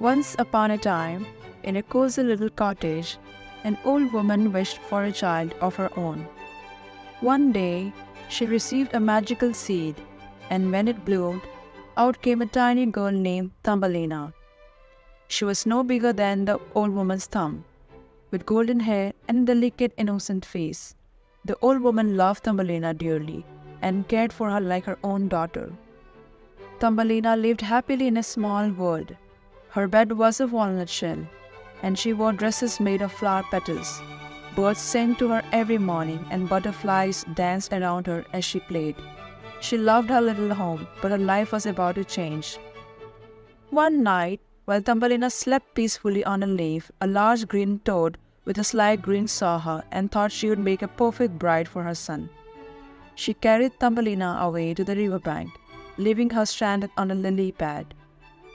Once upon a time, in a cozy little cottage, an old woman wished for a child of her own. One day, she received a magical seed, and when it bloomed, out came a tiny girl named Thumbelina. She was no bigger than the old woman's thumb, with golden hair and a delicate, innocent face. The old woman loved Thumbelina dearly and cared for her like her own daughter. Thumbelina lived happily in a small world. Her bed was of walnut shell, and she wore dresses made of flower petals. Birds sang to her every morning, and butterflies danced around her as she played. She loved her little home, but her life was about to change. One night, while Thumbelina slept peacefully on a leaf, a large green toad with a sly grin saw her and thought she would make a perfect bride for her son. She carried Thumbelina away to the riverbank, leaving her stranded on a lily pad.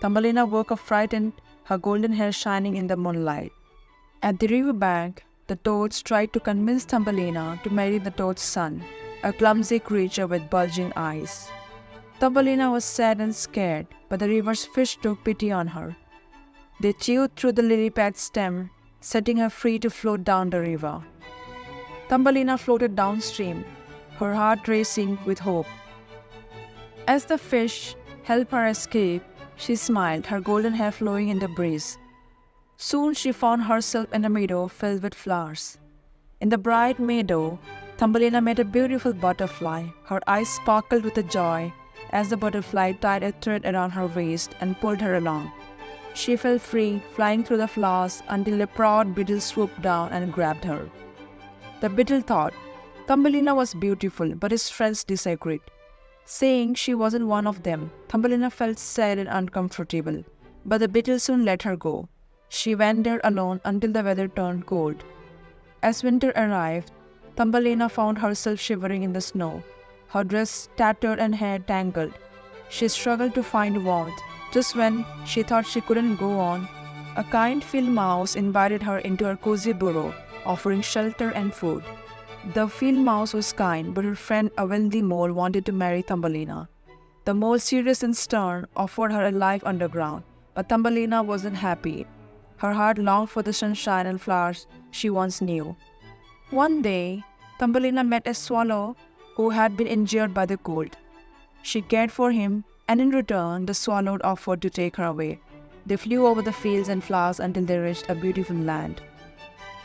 Thumbelina woke up frightened, her golden hair shining in the moonlight. At the riverbank, the toads tried to convince Thumbelina to marry the toad's son, a clumsy creature with bulging eyes. Thumbelina was sad and scared, but the river's fish took pity on her. They chewed through the lily pad's stem, setting her free to float down the river. Thumbelina floated downstream, her heart racing with hope. As the fish helped her escape, she smiled, her golden hair flowing in the breeze. Soon she found herself in a meadow filled with flowers. In the bright meadow, Thumbelina met a beautiful butterfly. Her eyes sparkled with joy as the butterfly tied a thread around her waist and pulled her along. She felt free, flying through the flowers until a proud beetle swooped down and grabbed her. The beetle thought Thumbelina was beautiful, but his friends disagreed, saying she wasn't one of them. Thumbelina felt sad and uncomfortable, but the beetle soon let her go. She went there alone until the weather turned cold. As winter arrived, Thumbelina found herself shivering in the snow, her dress tattered and hair tangled. She struggled to find warmth. Just when she thought she couldn't go on, a kind field mouse invited her into her cozy burrow, offering shelter and food. The field mouse was kind, but her friend, a wealthy mole, wanted to marry Thumbelina. The mole, serious and stern, offered her a life underground, but Thumbelina wasn't happy. Her heart longed for the sunshine and flowers she once knew. One day, Thumbelina met a swallow who had been injured by the cold. She cared for him, and in return, the swallow offered to take her away. They flew over the fields and flowers until they reached a beautiful land.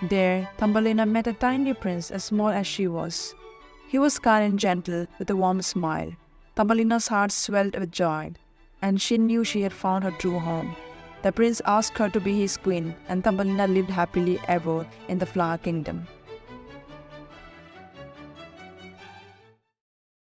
There, Thumbelina met a tiny prince as small as she was. He was kind and gentle, with a warm smile. Thumbelina's heart swelled with joy, and she knew she had found her true home. The prince asked her to be his queen, and Thumbelina lived happily ever in the flower kingdom.